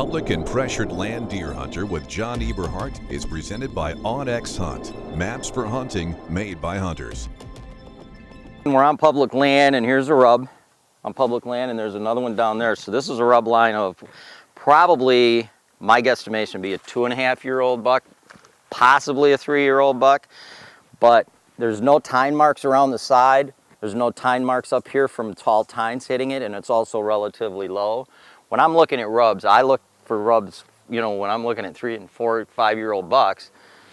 Public and Pressured Land Deer Hunter with John Eberhart is presented by OnX Hunt, maps for hunting made by hunters. We're on public land, and here's a rub on public land, and there's another one down there. So this is a rub line of probably, my guesstimation would be a 2.5-year-old buck, possibly a 3-year-old buck, but there's no tine marks around the side. There's no tine marks up here from tall tines hitting it, and it's also relatively low. When I'm looking at rubs, I look for rubs, when I'm looking at 3- and 4- 5-year-old bucks,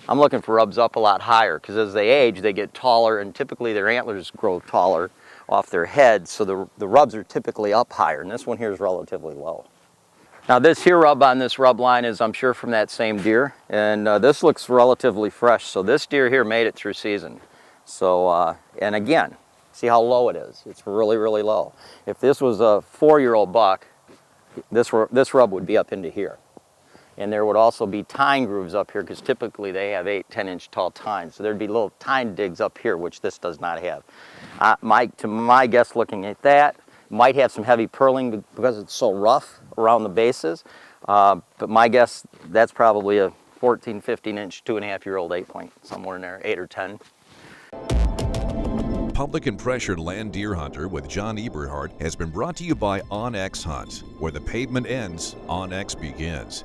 I'm looking for rubs up a lot higher, because as they age, they get taller, and typically their antlers grow taller off their heads, so the rubs are typically up higher, and this one here is relatively low. Now this here rub on this rub line is, I'm sure, from that same deer, and this looks relatively fresh, so this deer here made it through season. So, and again, see how low it is. It's really, really low. If this was a 4-year-old buck, this rub would be up into here. And there would also be tine grooves up here, because typically they have 8-10-inch tall tines. So there'd be little tine digs up here, which this does not have. To my guess, looking at that, might have some heavy purling because it's so rough around the bases. But my guess, that's probably a 14, 15-inch, 2.5-year-old 8-point, somewhere in there, 8 or 10. Public and Pressured Land Deer Hunter with John Eberhart has been brought to you by OnX Hunt, where the pavement ends, OnX begins.